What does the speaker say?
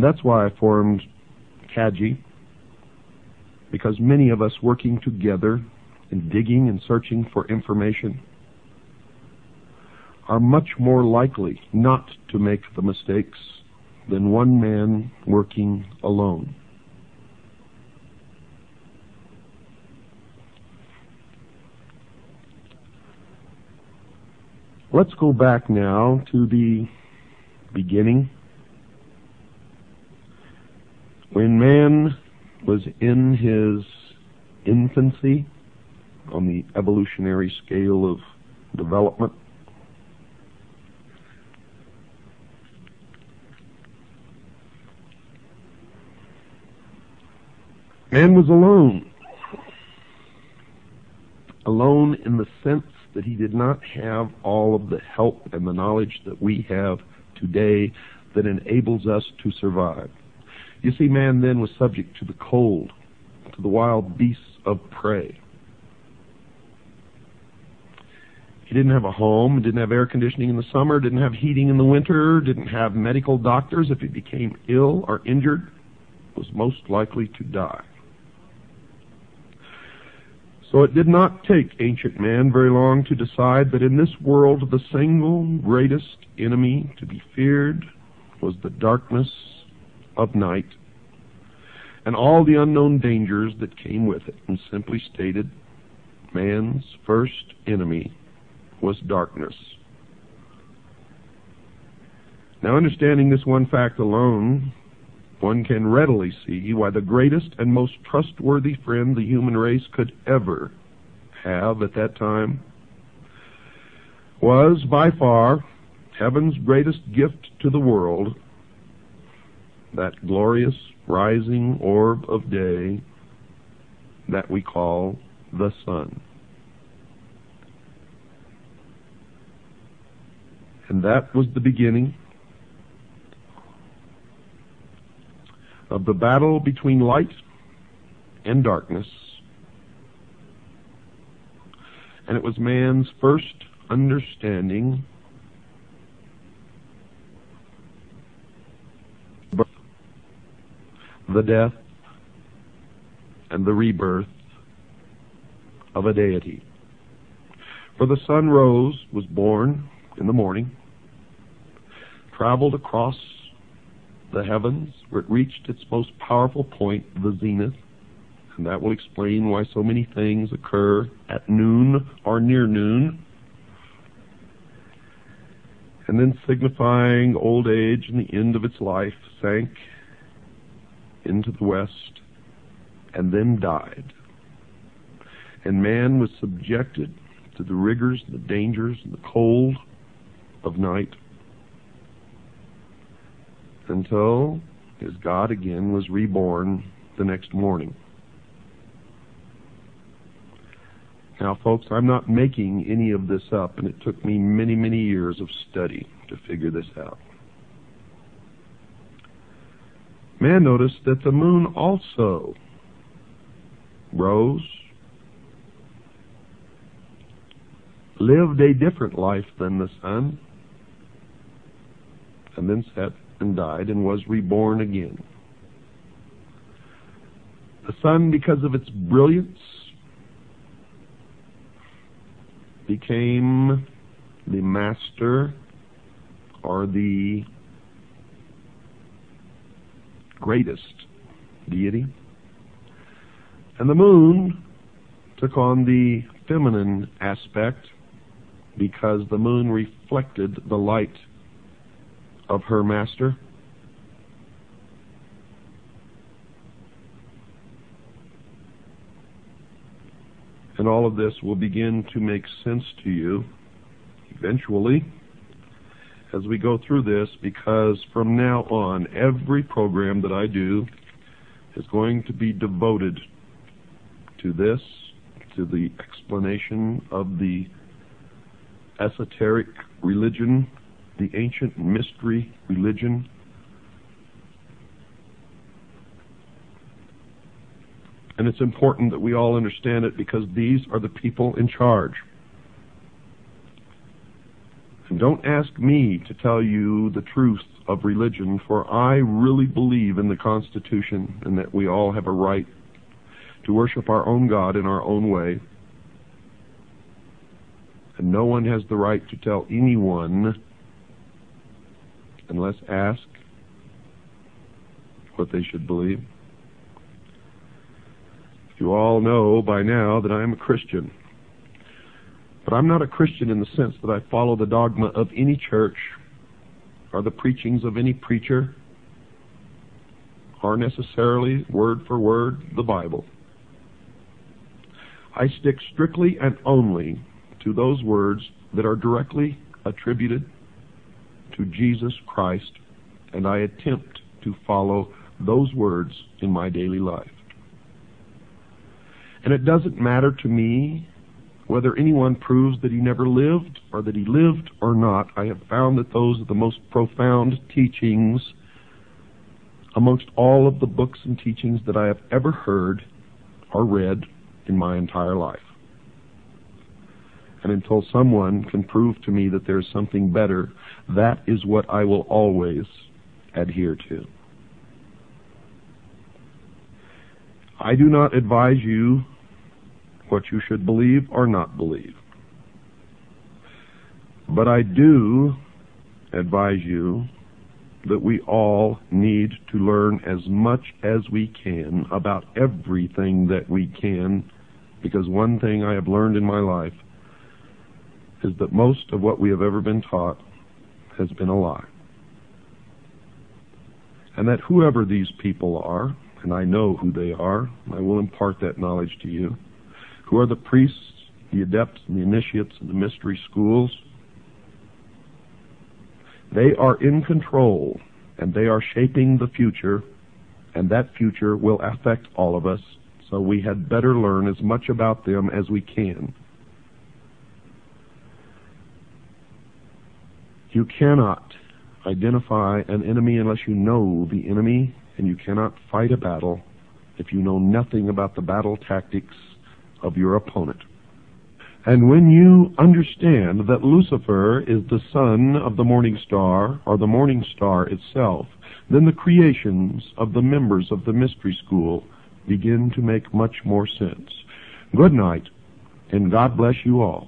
That's why I formed CAGI, because many of us working together and digging and searching for information are much more likely not to make the mistakes than one man working alone. Let's go back now to the beginning, when man was in his infancy on the evolutionary scale of development. Man was alone. Alone in the sense that he did not have all of the help and the knowledge that we have today that enables us to survive. You see, man then was subject to the cold, to the wild beasts of prey. He didn't have a home, didn't have air conditioning in the summer, didn't have heating in the winter, didn't have medical doctors. If he became ill or injured, was most likely to die. So it did not take ancient man very long to decide that in this world the single greatest enemy to be feared was the darkness of night and all the unknown dangers that came with it. And simply stated, man's first enemy was darkness. Now, understanding this one fact alone, one can readily see why the greatest and most trustworthy friend the human race could ever have at that time was, by far, heaven's greatest gift to the world, that glorious rising orb of day that we call the sun. And that was the beginning of the battle between light and darkness. And it was man's first understanding the death and the rebirth of a deity. For the sun rose, was born in the morning, traveled across the heavens, where it reached its most powerful point, the zenith, and that will explain why so many things occur at noon or near noon, and then signifying old age and the end of its life, sank into the west and then died. And man was subjected to the rigors, the dangers, and the cold of night until his God again was reborn the next morning. Now, folks, I'm not making any of this up, and it took me many, many years of study to figure this out. Man noticed that the moon also rose, lived a different life than the sun, and then set and died and was reborn again. The sun, because of its brilliance, became the master or the greatest deity. And the moon took on the feminine aspect because the moon reflected the light of her master. And all of this will begin to make sense to you eventually as we go through this, because from now on, every program that I do is going to be devoted to this, to the explanation of the esoteric religion, the ancient mystery religion. And it's important that we all understand it, because these are the people in charge. And don't ask me to tell you the truth of religion, for I really believe in the Constitution and that we all have a right to worship our own God in our own way. And no one has the right to tell anyone unless asked what they should believe. You all know by now that I am a Christian. But I'm not a Christian in the sense that I follow the dogma of any church or the preachings of any preacher or necessarily word for word the Bible. I stick strictly and only to those words that are directly attributed to Jesus Christ, and I attempt to follow those words in my daily life. And it doesn't matter to me whether anyone proves that he never lived or that he lived or not. I have found that those are the most profound teachings amongst all of the books and teachings that I have ever heard or read in my entire life. And until someone can prove to me that there's something better, that is what I will always adhere to. I do not advise you what you should believe or not believe. But I do advise you that we all need to learn as much as we can about everything that we can, because one thing I have learned in my life is that most of what we have ever been taught has been a lie. And that whoever these people are, and I know who they are, I will impart that knowledge to you, who are the priests, the adepts, and the initiates in the mystery schools, they are in control, and they are shaping the future, and that future will affect all of us, so we had better learn as much about them as we can. You cannot identify an enemy unless you know the enemy, and you cannot fight a battle if you know nothing about the battle tactics of your opponent. And when you understand that Lucifer is the son of the morning star, or the morning star itself, then the creations of the members of the mystery school begin to make much more sense. Good night, and God bless you all.